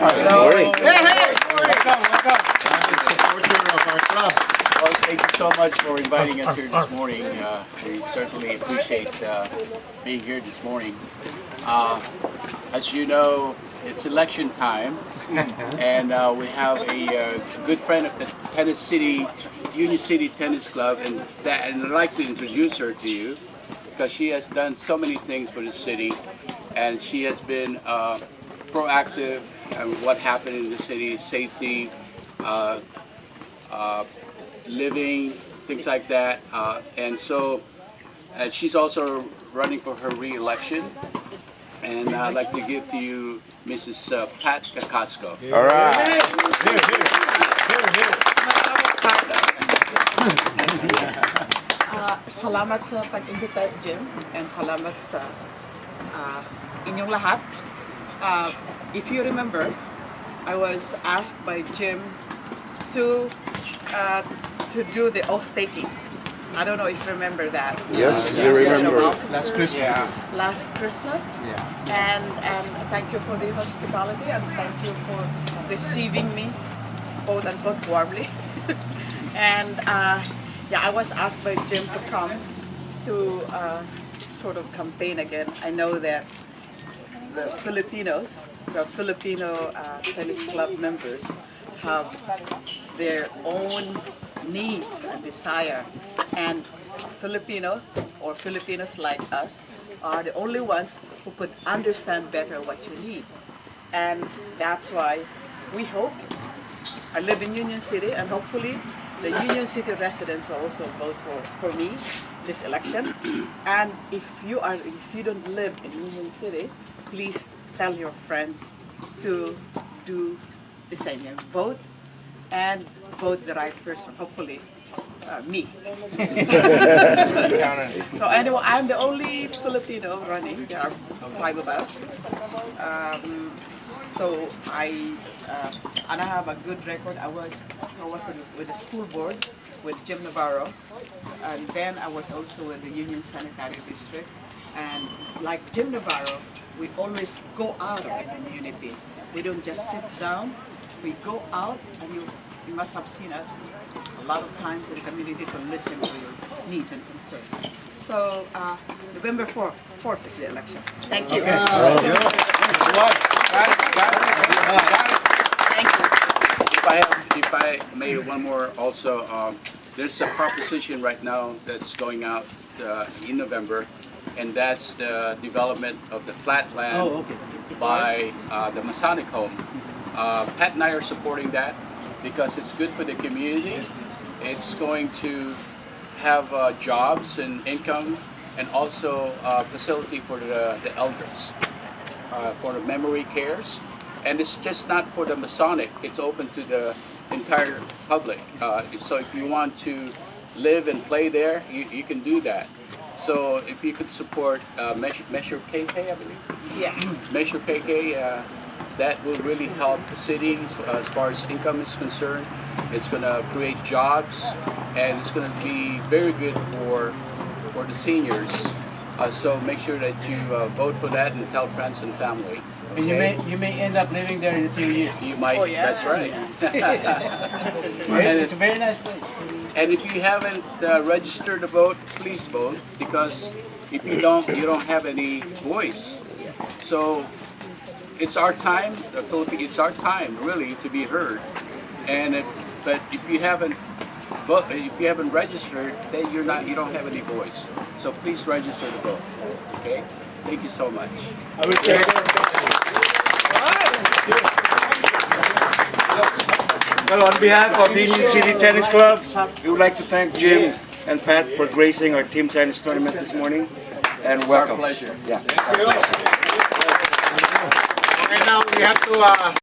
Morning. Welcome. Supporter of our club. Well, thank you so much for inviting us here this morning. We certainly appreciate being here this morning. As you know, it's election time, and we have a good friend of the Union City Tennis Club, and I'd like to introduce her to you because she has done so many things for the city, and she has been proactive in what happened in the city, safety, living, things like that. And so she's also running for her re-election. And I'd like to give to you Mrs. Pat Casco. All right. Salamat sa pag-imbita, Jim, and salamat sa inyong lahat. If you remember, I was asked by Jim to do the oath-taking. I don't know if you remember that. Yes, you remember. Last Christmas. Yeah. Last Christmas. Yeah. And thank you for the hospitality, and thank you for receiving me, quote unquote, warmly. And yeah, I was asked by Jim to come to sort of campaign again. I know that the Filipino tennis club members have their own needs and desire, and Filipino or Filipinos like us are the only ones who could understand better what you need. And that's why we hope, I live in Union City, and hopefully the Union City residents will also vote for me this election. And if you don't live in Union City, please tell your friends to do the same. Vote, and vote the right person, hopefully me. So anyway, I'm the only Filipino running. There are 5 of us. So I have a good record. I was with the school board with Jim Navarro, and then I was also with the Union Sanitary District. And like Jim Navarro, we always go out in the community. We don't just sit down. We go out, and you must have seen us a lot of times in the community to listen to your needs and concerns. So November 4th is the election. Thank you. Thank you. If I may, one more also, there's a proposition right now that's going out in November, and that's the development of the flat land by the Masonic Home. Pat and I are supporting that because it's good for the community. It's going to have jobs and income, and also facility for the elders, for the memory cares. And it's just not for the Masonic, it's open to the entire public. So if you want to live and play there, you can do that. So if you could support Measure KK, I believe. Yeah. Measure KK, that will really help the city as far as income is concerned. It's going to create jobs, and it's going to be very good for the seniors. So make sure that you vote for that and tell friends and family. And you may end up living there in a few years. You might. Oh, yeah. That's right. It's a very nice place. And if you haven't registered to vote, please vote, because if you don't have any voice. So it's our time, the Philippines. It's our time, really, to be heard. And but if you haven't registered, then you don't have any voice. So please register to vote. Okay. Thank you so much. I will check. Well, on behalf of the Union City Tennis Club, we would like to thank Jim and Pat for gracing our team tennis tournament this morning. And welcome. It's our pleasure. Yeah. Okay, now we have to